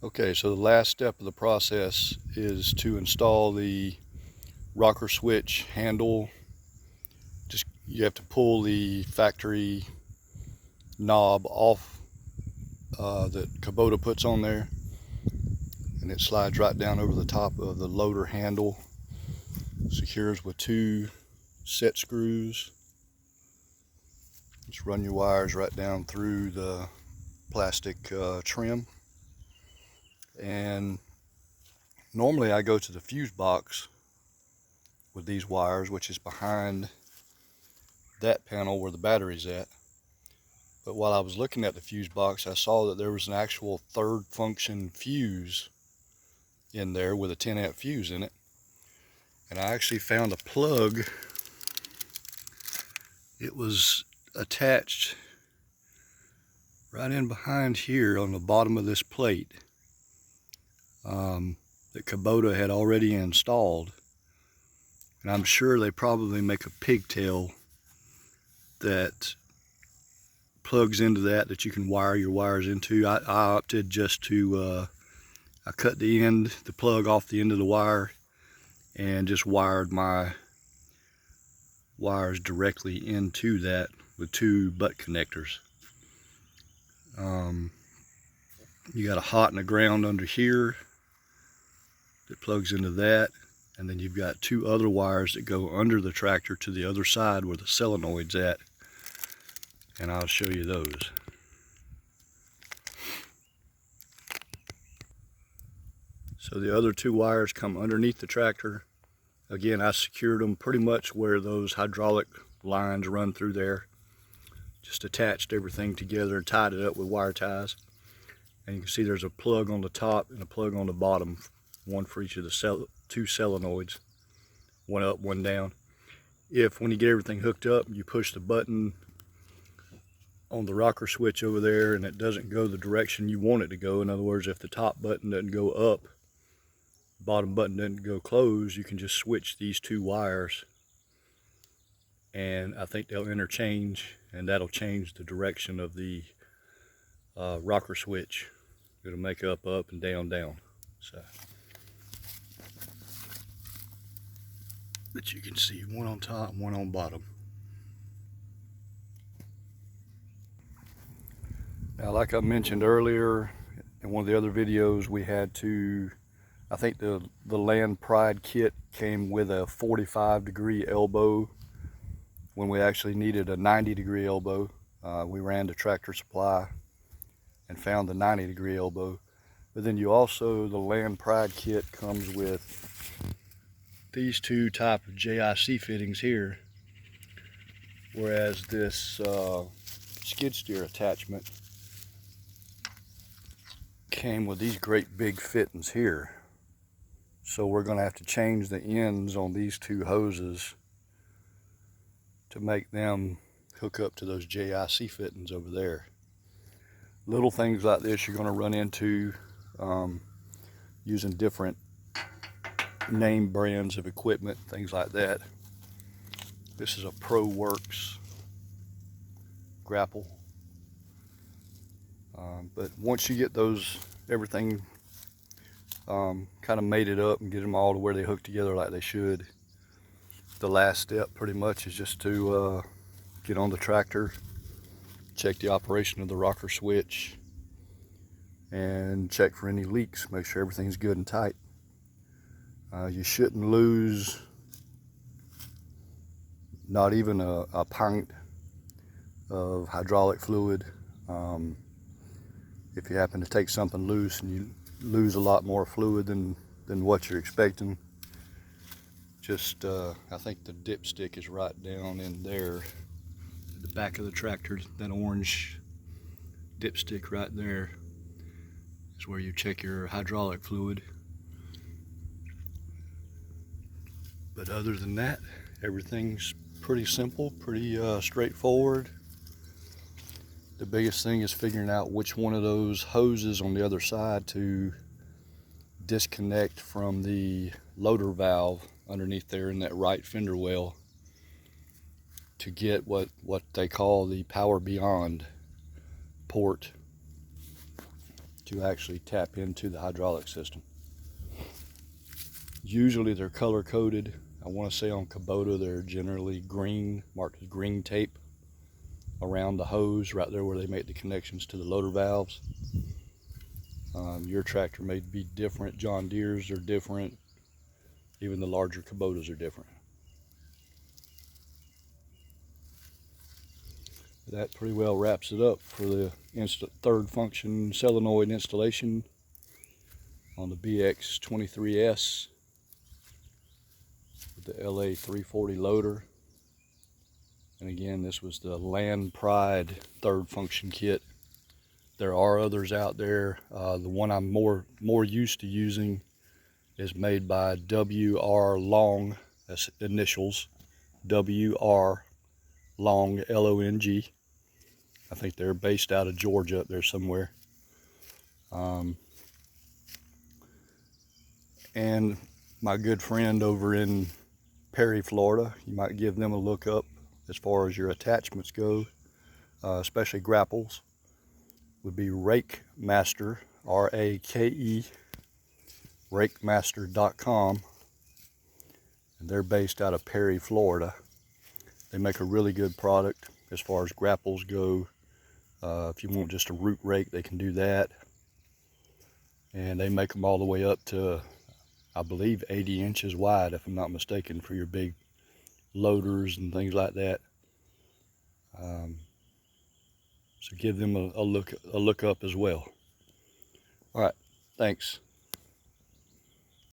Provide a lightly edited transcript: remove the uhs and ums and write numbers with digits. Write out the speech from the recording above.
Okay, so the last step of the process is to install the rocker switch handle. Just you have to pull the factory knob off that Kubota puts on there, and it slides right down over the top of the loader handle. Secures with 2 set screws. Just run your wires right down through the plastic trim. And normally I go to the fuse box with these wires, which is behind that panel where the battery's at. But while I was looking at the fuse box, I saw that there was an actual third function fuse in there with a 10 amp fuse in it. And I actually found a plug. It was attached right in behind here on the bottom of this plate that Kubota had already installed. And I'm sure they probably make a pigtail that plugs into that you can wire your wires into. I opted just to, I cut the plug off the end of the wire and just wired my wires directly into that with 2 butt connectors. You got a hot and a ground under here that plugs into that, and then you've got 2 other wires that go under the tractor to the other side where the solenoid's at, and I'll show you those. So the other 2 wires come underneath the tractor. Again, I secured them pretty much where those hydraulic lines run through there. Just attached everything together and tied it up with wire ties. And you can see there's a plug on the top and a plug on the bottom, one for each of the 2 solenoids, one up, one down. If when you get everything hooked up, you push the button on the rocker switch over there and it doesn't go the direction you want it to go, in other words, if the top button doesn't go up, bottom button doesn't go close, you can just switch these 2 wires and I think they'll interchange, and that'll change the direction of the rocker switch. It'll make up and down down. So, but you can see one on top and one on bottom. Now, like I mentioned earlier in one of the other videos, we had to, I think the Land Pride kit came with a 45-degree elbow when we actually needed a 90-degree elbow. We ran to Tractor Supply and found the 90-degree elbow. But then you also, the Land Pride kit comes with these 2 type of JIC fittings here, whereas this skid steer attachment came with these great big fittings here. So we're going to have to change the ends on these 2 hoses to make them hook up to those JIC fittings over there. Little things like this you're going to run into using different name brands of equipment, things like that. This is a Pro Works grapple. But once you get everything kind of mated up and get them all to where they hook together like they should, the last step pretty much is just to get on the tractor, check the operation of the rocker switch, and check for any leaks. Make sure everything's good and tight. You shouldn't lose not even a pint of hydraulic fluid. If you happen to take something loose and you lose a lot more fluid than what you're expecting, just I think the dipstick is right down in there at the back of the tractor. That orange dipstick right there is where you check your hydraulic fluid. But other than that, everything's pretty simple, pretty straightforward. The biggest thing is figuring out which one of those hoses on the other side to disconnect from the loader valve underneath there in that right fender well to get what they call the Power Beyond port to actually tap into the hydraulic system. Usually they're color coded. I want to say on Kubota they're generally green, marked as green tape around the hose right there where they make the connections to the loader valves. Your tractor may be different. John Deere's are different. Even the larger Kubotas are different. That pretty well wraps it up for the third function solenoid installation on the BX 23S with the LA 340 loader. And again, this was the Land Pride third function kit. There are others out there. The one I'm more used to using is made by WR Long, that's initials, WR Long, L-O-N-G. I think they're based out of Georgia up there somewhere. And my good friend over in Perry, Florida, you might give them a look up as far as your attachments go, especially grapples, would be Rake Master, R-A-K-E, rakemaster.com, and they're based out of Perry, Florida. They make a really good product as far as grapples go. If you want just a root rake, they can do that. And they make them all the way up to, I believe, 80 inches wide, if I'm not mistaken, for your big loaders and things like that. So give them a look up as well. All right, thanks.